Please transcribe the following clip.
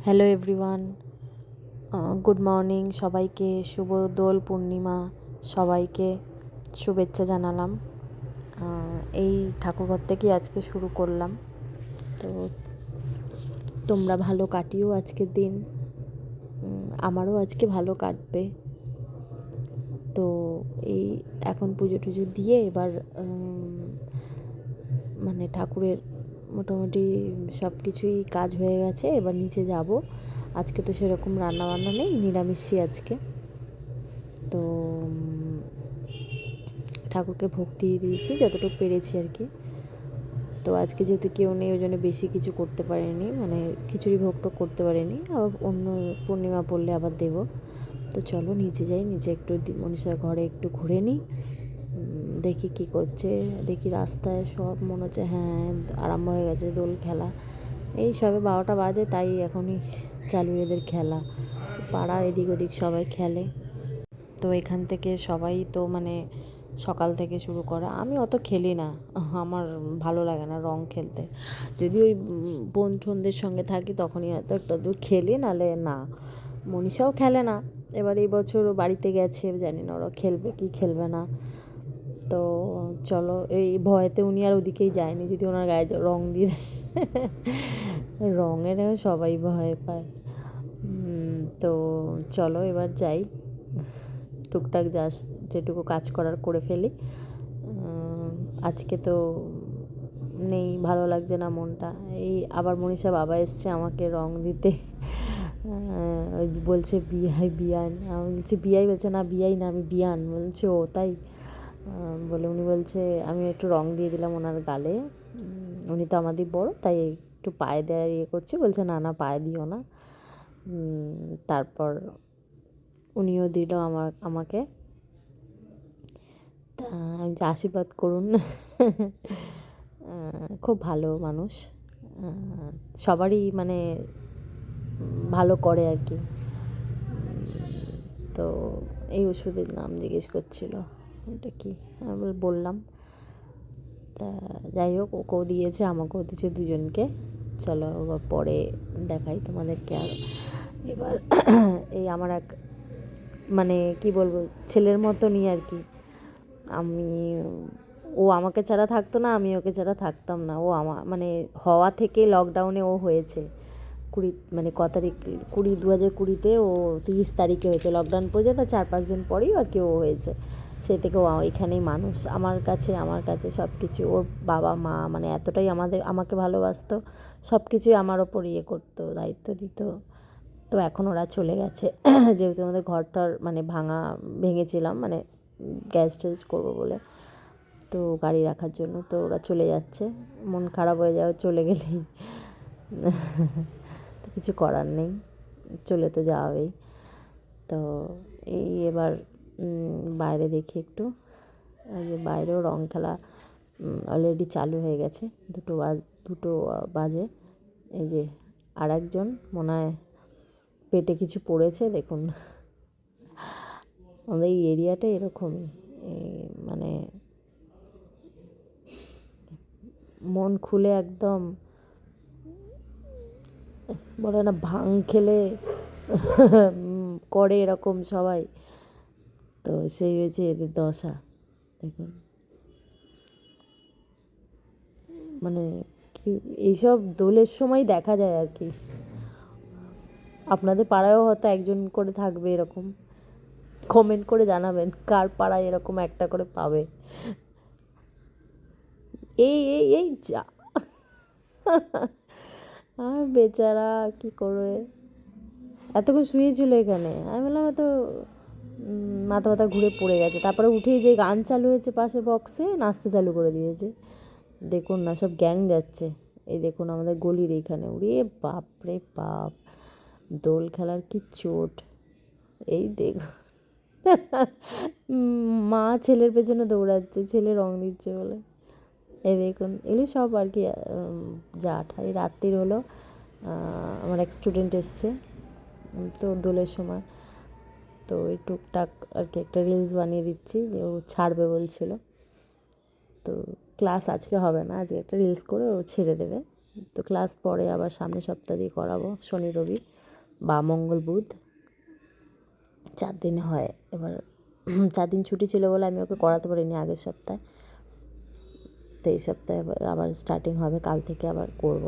Hello everyone, good morning সবাইকে। শুভ দোল পূর্ণিমা, সবাইকে শুভেচ্ছা জানালাম। এই ঠাকুরঘর থেকেই আজকে শুরু করলাম। তো তোমরা ভালো কাটিও আজকের দিন, আমারও আজকে ভালো কাটবে। তো এই এখন পুজো টুজো দিয়ে এবার মানে ঠাকুরের মোটামুটি সব কিছুই কাজ হয়ে গেছে, এবার নিচে যাব। আজকে তো সেরকম রান্নাবান্না নেই, নিরামিষই আজকে। তো ঠাকুরকে ভোগ দিয়ে দিয়েছি যতটুকু পেরেছি আর কি। তো আজকে যেহেতু কেউ নেই ওই জন্য বেশি কিছু করতে পারিনি, মানে খিচুড়ি ভোগটা করতে পারিনি, আবার অন্য পূর্ণিমা পড়লে আবার দেবো। তো চলো নিচে যাই, নিচে একটু মনীষার ঘরে একটু ঘুরে নিই, দেখি কি করছে। দেখি রাস্তায় সব মনে হচ্ছে হ্যাঁ আরম্ভ হয়ে গেছে দোল খেলা। এই সবে 12টা বাজে, তাই এখনই চালু এদের খেলা। পাড়ার এদিক ওদিক সবাই খেলে। তো এখান থেকে সবাই তো মানে সকাল থেকে শুরু করা। আমি অত খেলি না, আমার ভালো লাগে না রং খেলতে। যদি ওই বন্ধুদের সঙ্গে থাকি তখনই হয়তো একটা দূর খেলি, নাহলে না। মনীষাও খেলে না, এবার এই বছর বাড়িতে গেছে, জানি না ওরা খেলবে কি খেলবে না। তো চলো, এই ভয়েতে উনি আর ওদিকেই যায়নি, যদি ওনার গায়ে রং দিয়ে দেয়। রঙের সবাই ভয় পায়। তো চলো এবার যাই, টুকটাক যেটুকু কাজ করার করে ফেলি। আজকে তো নেই, ভালো লাগছে না মনটা। এই আবার মনীষা বাবা এসছে আমাকে রং দিতে, বলছে বিয়াই বিয়ান। আমি বলছি বিয়াই, বলছে না বিয়াই না আমি বিয়ান। বলছে ও তাই বলে উনি বলছে আমি একটু রং দিয়ে দিলাম ওনার গালে। উনি তো আমাদের বড়, তাই একটু পায়ে দেওয়ার করছি। বলছে না না পায়ে দিও না। তারপর উনিও দিল আমাকে। তা আমি যে আশীর্বাদ করুন। খুব ভালো মানুষ, সবারই মানে ভালো করে আর কি। তো এই ওষুধের নাম জিজ্ঞেস করছিল, এটা কি আমি বললাম। তা যাই হোক, ওকেও দিয়েছে আমাকেও দিয়েছে, দুজনকে। চলো এবার পরে দেখাই তোমাদেরকে। আর এবার এই আমার এক মানে কি বলবো ছেলের মতনই আর কি। ও আমাকে ছাড়া থাকতো না, আমি ওকে ছাড়া থাকতাম না। ও মানে হওয়া থেকে লকডাউনে ও হয়েছে 20 মানে ক তারিখ 2020 ও 30 তারিখে হয়েছে। লকডাউন পড়েছে তার 4-5 দিন পরেই আর কি ও হয়েছে। সে থেকে ও এখানেই মানুষ, আমার কাছে সব কিছু। ওর বাবা মা মানে এতটাই আমাকে ভালোবাসতো, সব কিছুই আমার ওপর করতো, দায়িত্ব দিত। তো এখন ওরা চলে গেছে। যেহেতু আমাদের ঘরটার মানে ভেঙেছিলাম, মানে গ্যাস ট্যাস করবো বলে, তো গাড়ি রাখার জন্য। তো ওরা চলে যাচ্ছে, মন খারাপ হয়ে যাবে চলে গেলেই। তো কিছু করার নেই, চলে তো যাওয়াবেই। তো এই এবার বাইরে দেখি একটু, এই যে বাইরেও রং খেলা অলরেডি চালু হয়ে গেছে। 2 বাজে। এই যে আর একজন মনে হয় পেটে কিছু পড়েছে, দেখুন। আমাদের এই এরিয়াটা এরকমই, মানে মন খুলে একদম বলে না ভাং খেলে করে এরকম সবাই। তো সেই হয়েছে এদের দশা, দেখুন। মানে কি এইসব দোলের সময় দেখা যায় আর কি। আপনাদের পাড়ায়ও হয়তো একজন করে থাকবে এরকম, কমেন্ট করে জানাবেন কার পাড়ায় এরকম একটা করে পাবে। এই এই এই যা বেচারা কি করবে, এতক্ষণ শুয়েছিল এখানে। আমি বললাম হয়তো মাথা ব্যথা ঘুরে পড়ে গেছে। তারপরে উঠেই যে গান চালু হয়েছে পাশে বক্সে, নাচতে চালু করে দিয়েছে। দেখুন না, সব গ্যাং যাচ্ছে। এই দেখুন আমাদের গলির এইখানে, উড়ে বাপ রে বাপ, দোল খেলার কি চোট। এই দেখুন, মা ছেলের পেছনে দৌড়াচ্ছে, ছেলে রং দিচ্ছে বলে। এই দেখুন, এগুলো সব আর কি জাট। এই রাত্রির হলো, আমার এক স্টুডেন্ট এসছে তো দোলের সময়। তো ওই টুকটাক আর কি একটা রিলস বানিয়ে দিচ্ছি, ও ছাড়বে বলছিল। তো ক্লাস আজকে হবে না, আজকে একটা রিলস করে ও ছেড়ে দেবে। তো ক্লাস পরে আবার সামনের সপ্তাহ দিয়ে করাবো, শনি রবি বা মঙ্গল বুধ 4 দিন হয়। এবার 4 দিন ছুটি ছিল বলে আমি ওকে করাতে পারিনি আগের সপ্তাহে। তো এই সপ্তাহে আবার স্টার্টিং হবে, কাল থেকে আবার করব।